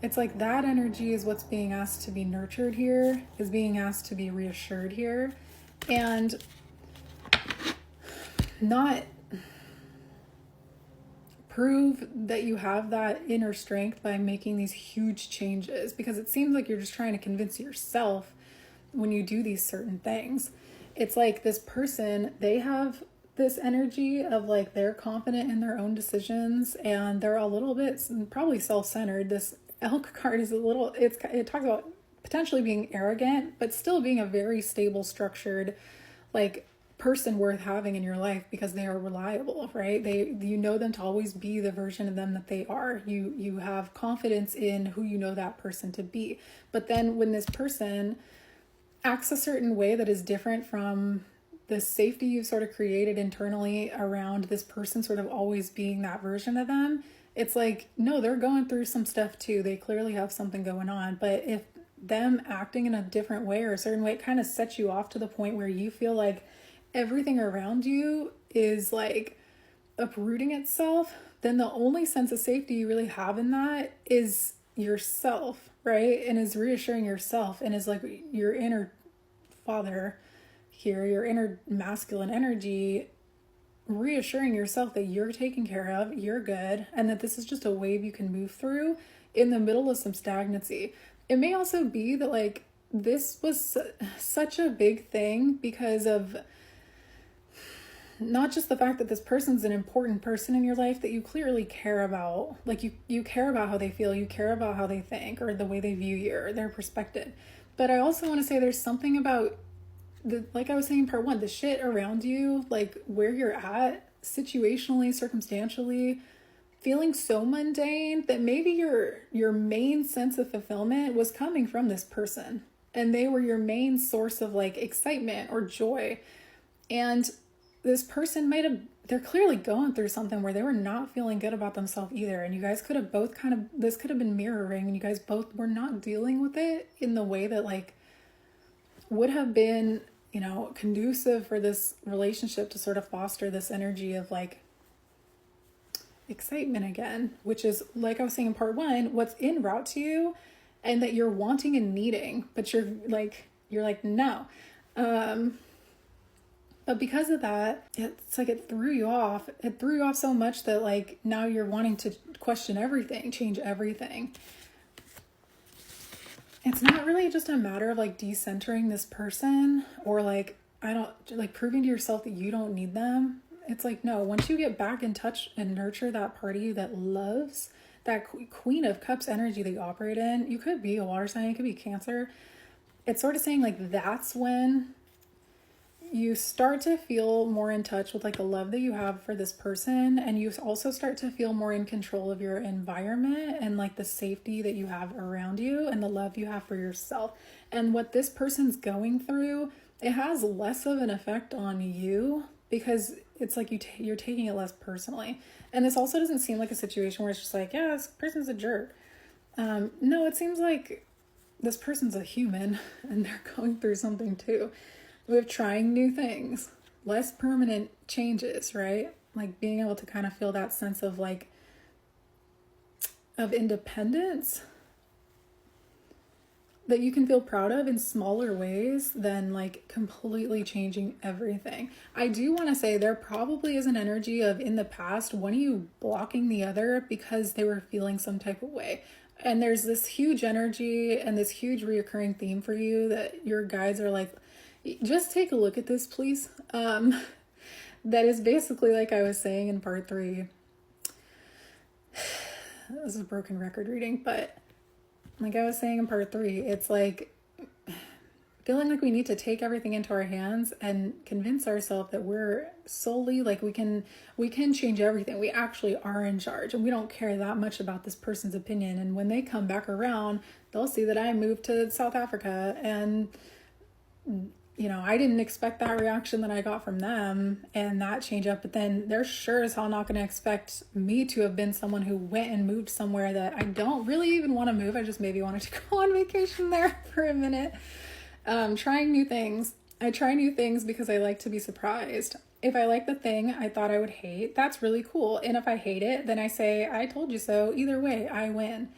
It's like that energy is what's being asked to be nurtured here, is being asked to be reassured here, and not prove that you have that inner strength by making these huge changes, because it seems like you're just trying to convince yourself when you do these certain things. It's like this person, they have this energy of like they're confident in their own decisions and they're a little bit probably self-centered. This elk card is a little, it talks about potentially being arrogant, but still being a very stable, structured, like person worth having in your life, because they are reliable, right? You know them to always be the version of them that they are. You have confidence in who you know that person to be. But then when this person acts a certain way that is different from the safety you've sort of created internally around this person sort of always being that version of them, it's like, no, they're going through some stuff too. They clearly have something going on. But if them acting in a different way or a certain way, it kind of sets you off to the point where you feel like everything around you is like uprooting itself, then the only sense of safety you really have in that is yourself, right? And is reassuring yourself, and is like your inner father here, your inner masculine energy, reassuring yourself that you're taken care of, you're good, and that this is just a wave you can move through in the middle of some stagnancy. It may also be that like this was such a big thing because of not just the fact that this person's an important person in your life that you clearly care about. Like you care about how they feel, you care about how they think or the way they view you or their perspective. But I also want to say there's something about like I was saying in part one, the shit around you, like where you're at situationally, circumstantially, feeling so mundane that maybe your main sense of fulfillment was coming from this person. And they were your main source of like excitement or joy. And this person they're clearly going through something where they were not feeling good about themselves either. And you guys could have both this could have been mirroring, and you guys both were not dealing with it in the way that like would have been, conducive for this relationship to sort of foster this energy of like excitement again, which is, like I was saying in part one, what's en route to you and that you're wanting and needing, but you're like, no. But because of that, it's like it threw you off. It threw you off so much that like now you're wanting to question everything, change everything. It's not really just a matter of like decentering this person or like, proving to yourself that you don't need them. It's like, no, once you get back in touch and nurture that part of you that loves that Queen of Cups energy that you operate in, you could be a water sign, it could be Cancer. It's sort of saying like that's when you start to feel more in touch with like the love that you have for this person, and you also start to feel more in control of your environment and like the safety that you have around you and the love you have for yourself. And what this person's going through, it has less of an effect on you because it's like you're taking it less personally. And this also doesn't seem like a situation where it's just like, yeah, this person's a jerk. No, it seems like this person's a human and they're going through something too. With trying new things, less permanent changes, right? Like being able to kind of feel that sense of like, of independence that you can feel proud of in smaller ways than like completely changing everything. I do want to say there probably is an energy of in the past, one of you blocking the other because they were feeling some type of way. And there's this huge energy and this huge reoccurring theme for you that your guides are like, just take a look at this, please. That is basically like I was saying in part three. This is a broken record reading, but like I was saying in part three, it's like feeling like we need to take everything into our hands and convince ourselves that we're solely like we can change everything. We actually are in charge and we don't care that much about this person's opinion. And when they come back around, they'll see that I moved to South Africa and I didn't expect that reaction that I got from them and that change up, but then they're sure as hell not going to expect me to have been someone who went and moved somewhere that I don't really even want to move. I just maybe wanted to go on vacation there for a minute. Trying new things. I try new things because I like to be surprised. If I like the thing I thought I would hate, that's really cool. And if I hate it, then I say, I told you so. Either way, I win.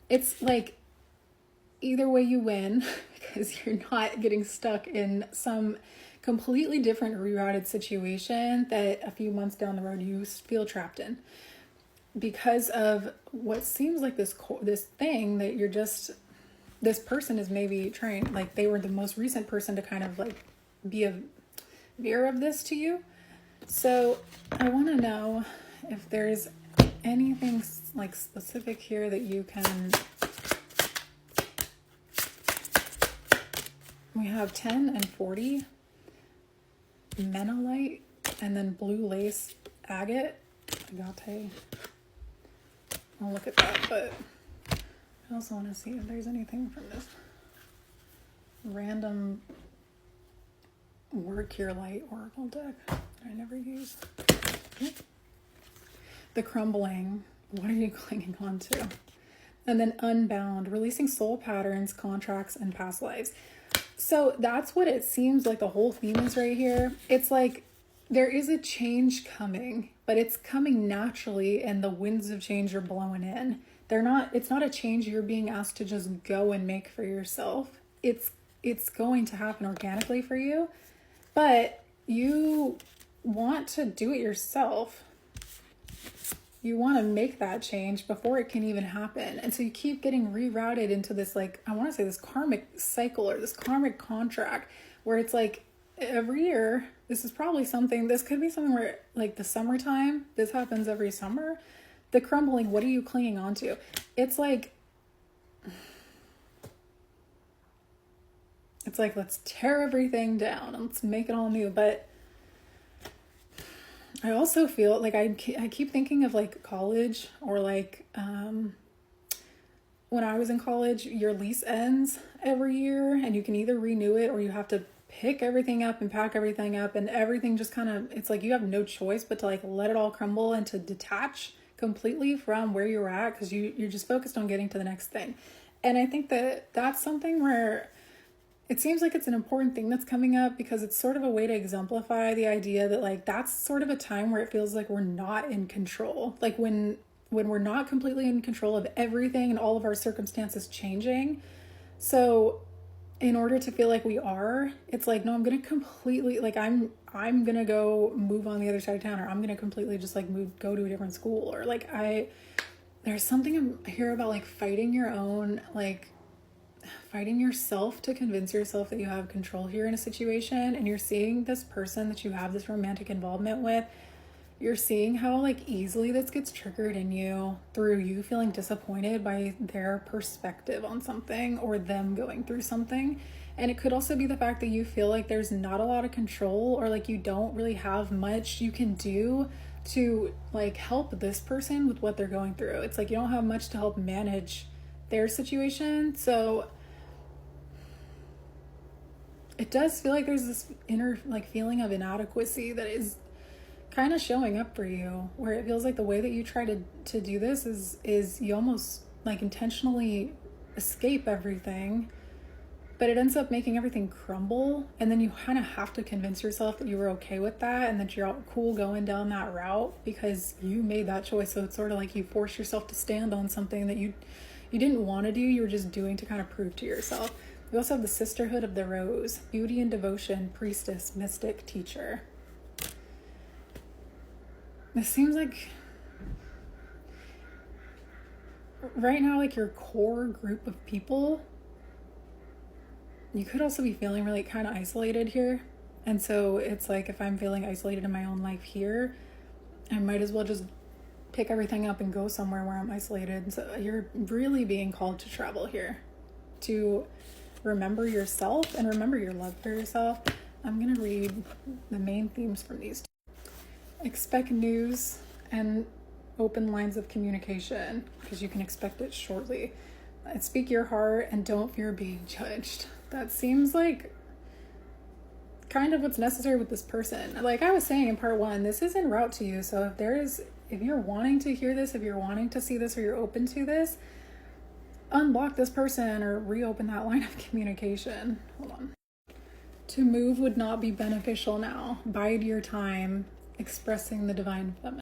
it's like either way you win because you're not getting stuck in some completely different rerouted situation that a few months down the road you feel trapped in because of what seems like this thing that you're just, this person is maybe trying, like they were the most recent person to kind of like be a mirror of this to you. So I want to know if there's anything like specific here that you can. We have 10 and 40, menolite, and then blue lace agate. I'll look at that, but I also want to see if there's anything from this random Work Your Light Oracle deck that I never use. The crumbling, what are you clinging on to? And then unbound, releasing soul patterns, contracts, and past lives. So that's what it seems like the whole theme is right here. It's like there is a change coming, but it's coming naturally and the winds of change are blowing in. It's not a change you're being asked to just go and make for yourself. It's going to happen organically for you, but you want to do it yourself. You want to make that change before it can even happen. And so you keep getting rerouted into this, like, I want to say this karmic cycle or this karmic contract where it's like every year, this is probably something, this could be something where like the summertime, this happens every summer. The crumbling, what are you clinging on to? It's like, let's tear everything down and let's make it all new. But I also feel like I keep thinking of like college or like when I was in college, your lease ends every year and you can either renew it or you have to pick everything up and pack everything up and everything just kind of, it's like you have no choice but to like let it all crumble and to detach completely from where you're at because you're just focused on getting to the next thing. And I think that that's something where it seems like it's an important thing that's coming up because it's sort of a way to exemplify the idea that like that's sort of a time where it feels like we're not in control. Like when we're not completely in control of everything and all of our circumstances changing. So in order to feel like we are, it's like, no, I'm going to completely, like I'm going to go move on the other side of town, or I'm going to completely just like go to a different school, or like there's something here about like fighting yourself to convince yourself that you have control here in a situation. And you're seeing this person that you have this romantic involvement with, you're seeing how like easily this gets triggered in you through you feeling disappointed by their perspective on something or them going through something. And it could also be the fact that you feel like there's not a lot of control, or like you don't really have much you can do to like help this person with what they're going through. It's like you don't have much to help manage their situation. So it does feel like there's this inner like feeling of inadequacy that is kind of showing up for you, where it feels like the way that you try to do this is you almost like intentionally escape everything, but it ends up making everything crumble. And then you kind of have to convince yourself that you were okay with that and that you're cool going down that route because you made that choice. So it's sort of like you force yourself to stand on something that you didn't want to do, you were just doing to kind of prove to yourself. We also have the Sisterhood of the Rose, beauty and devotion, priestess, mystic, teacher. This seems like right now, like your core group of people, you could also be feeling really kind of isolated here. And so it's like, if I'm feeling isolated in my own life here, I might as well just pick everything up and go somewhere where I'm isolated. So you're really being called to travel here, to remember yourself and remember your love for yourself. I'm going to read the main themes from these two. Expect news and open lines of communication because you can expect it shortly. And speak your heart and don't fear being judged. That seems like kind of what's necessary with this person. Like I was saying in part 1, this is en route to you. So if you're wanting to hear this, if you're wanting to see this, or you're open to this, unblock this person or reopen that line of communication. Hold on. To move would not be beneficial now. Bide your time expressing the divine feminine.